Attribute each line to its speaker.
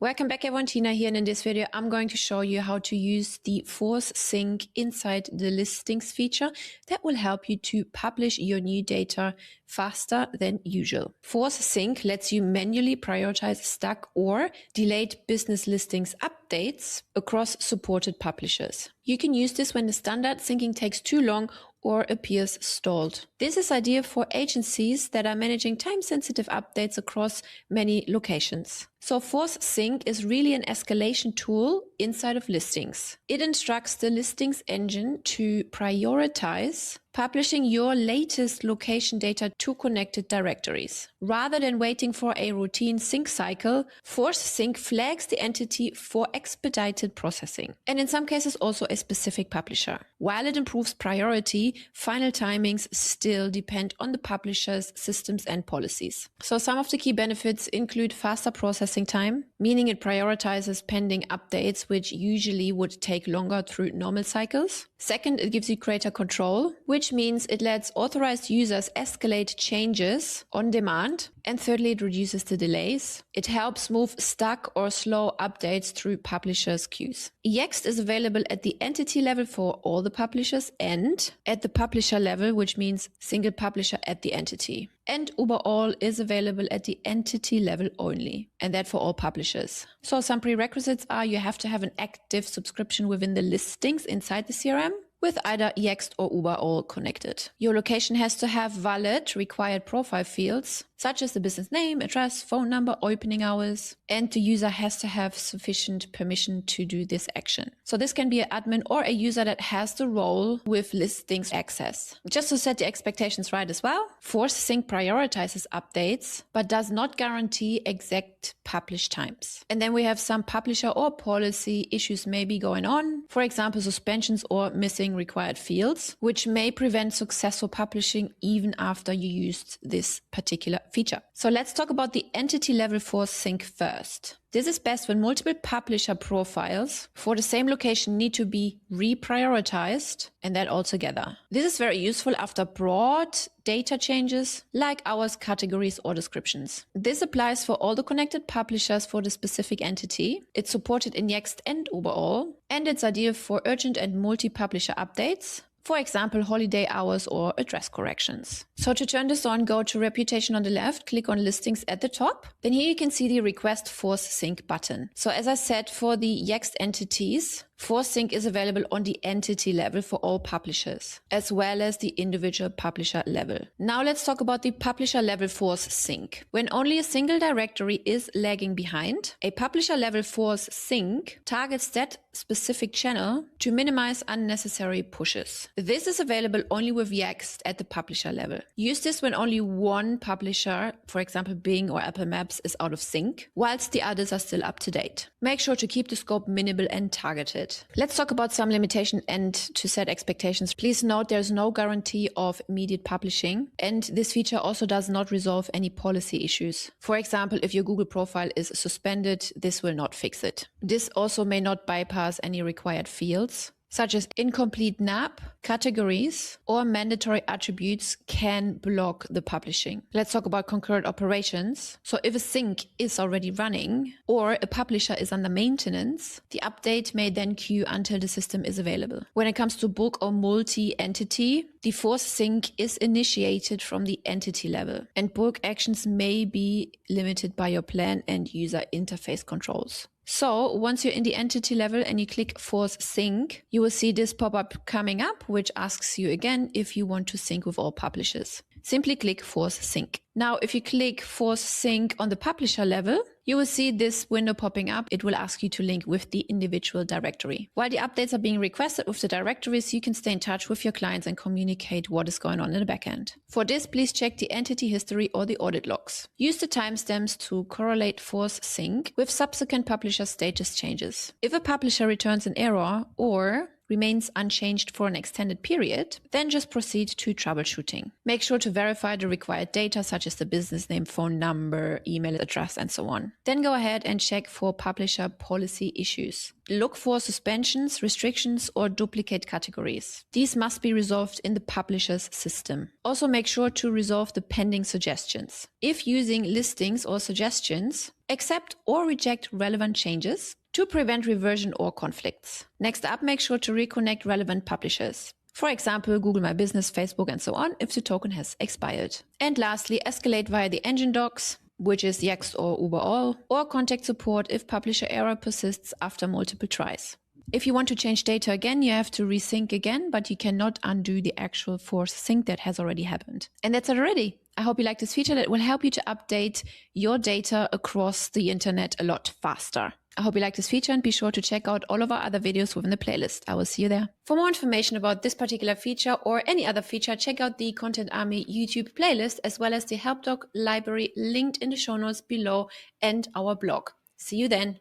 Speaker 1: Welcome back everyone, Tina here, and in this video I'm going to show you how to use the force sync inside the listings feature that will help you to publish your new data faster than usual. Force sync lets you manually prioritize stuck or delayed business listings updates across supported publishers. You can use this when the standard syncing takes too long or appears stalled. This is ideal for agencies that are managing time-sensitive updates across many locations. So Force Sync is really an escalation tool inside of listings. It instructs the listings engine to prioritize publishing your latest location data to connected directories. Rather than waiting for a routine sync cycle, Force Sync flags the entity for expedited processing, and in some cases also a specific publisher. While it improves priority, final timings still depend on the publisher's systems and policies. So some of the key benefits include faster processing time, meaning it prioritizes pending updates, which usually would take longer through normal cycles. Second, it gives you greater control, which means it lets authorized users escalate changes on demand. And thirdly, it reduces the delays. It helps move stuck or slow updates through publishers' queues. Yext is available at the entity level for all the publishers and at the publisher level, which means single publisher at the entity. And Uberall is available at the entity level only, and that for all publishers. So some prerequisites are you have to have an active subscription within the listings inside the CRM with either Yext or Uberall connected. Your location has to have valid required profile fields, such as the business name, address, phone number, opening hours, and the user has to have sufficient permission to do this action. So this can be an admin or a user that has the role with listings access. Just to set the expectations right as well, Force Sync prioritizes updates, but does not guarantee exact publish times. And then we have some publisher or policy issues may be going on. For example, suspensions or missing required fields, which may prevent successful publishing even after you used this particular feature. So let's talk about the entity level Force Sync first. This is best when multiple publisher profiles for the same location need to be reprioritized, and that all together. This is very useful after broad data changes like hours, categories, or descriptions. This applies for all the connected publishers for the specific entity. It's supported in Yext and Uberall, and it's ideal for urgent and multi-publisher updates. For example, holiday hours or address corrections. So to turn this on, go to Reputation on the left, click on Listings at the top. Then here you can see the Request Force Sync button. So as I said, for the Yext entities, Force Sync is available on the entity level for all publishers, as well as the individual publisher level. Now let's talk about the publisher level Force Sync. When only a single directory is lagging behind, a publisher level Force Sync targets that specific channel to minimize unnecessary pushes. This is available only with Yext at the publisher level. Use this when only one publisher, for example Bing or Apple Maps, is out of sync, whilst the others are still up to date. Make sure to keep the scope minimal and targeted. Let's talk about some limitation and to set expectations. Please note there's no guarantee of immediate publishing, and this feature also does not resolve any policy issues. For example, if your Google profile is suspended, this will not fix it. This also may not bypass any required fields, such as incomplete NAP, categories, or mandatory attributes can block the publishing. Let's talk about concurrent operations. So if a sync is already running or a publisher is under maintenance, the update may then queue until the system is available. When it comes to bulk or multi-entity, the Force Sync is initiated from the entity level, and bulk actions may be limited by your plan and user interface controls. So once you're in the entity level and you click Force Sync, you will see this pop-up coming up, which asks you again if you want to sync with all publishers. Simply click Force Sync. Now, if you click Force Sync on the publisher level, you will see this window popping up. It will ask you to link with the individual directory. While the updates are being requested with the directories, you can stay in touch with your clients and communicate what is going on in the backend. For this, please check the entity history or the audit logs. Use the timestamps to correlate Force Sync with subsequent publisher status changes. If a publisher returns an error or remains unchanged for an extended period, then just proceed to troubleshooting. Make sure to verify the required data such as the business name, phone number, email address, and so on. Then go ahead and check for publisher policy issues. Look for suspensions, restrictions, or duplicate categories. These must be resolved in the publisher's system. Also make sure to resolve the pending suggestions. If using listings or suggestions, accept or reject relevant changes to prevent reversion or conflicts. Next up, make sure to reconnect relevant publishers. For example, Google My Business, Facebook, and so on, if the token has expired. And lastly, escalate via the engine docs, which is Yext or Uberall, or contact support if publisher error persists after multiple tries. If you want to change data again, you have to resync again, but you cannot undo the actual force sync that has already happened. And that's it already. I hope you like this feature that will help you to update your data across the internet a lot faster. I hope you like this feature and be sure to check out all of our other videos within the playlist. I will see you there. For more information about this particular feature or any other feature, check out the Content Army YouTube playlist as well as the help doc library linked in the show notes below and our blog. See you then.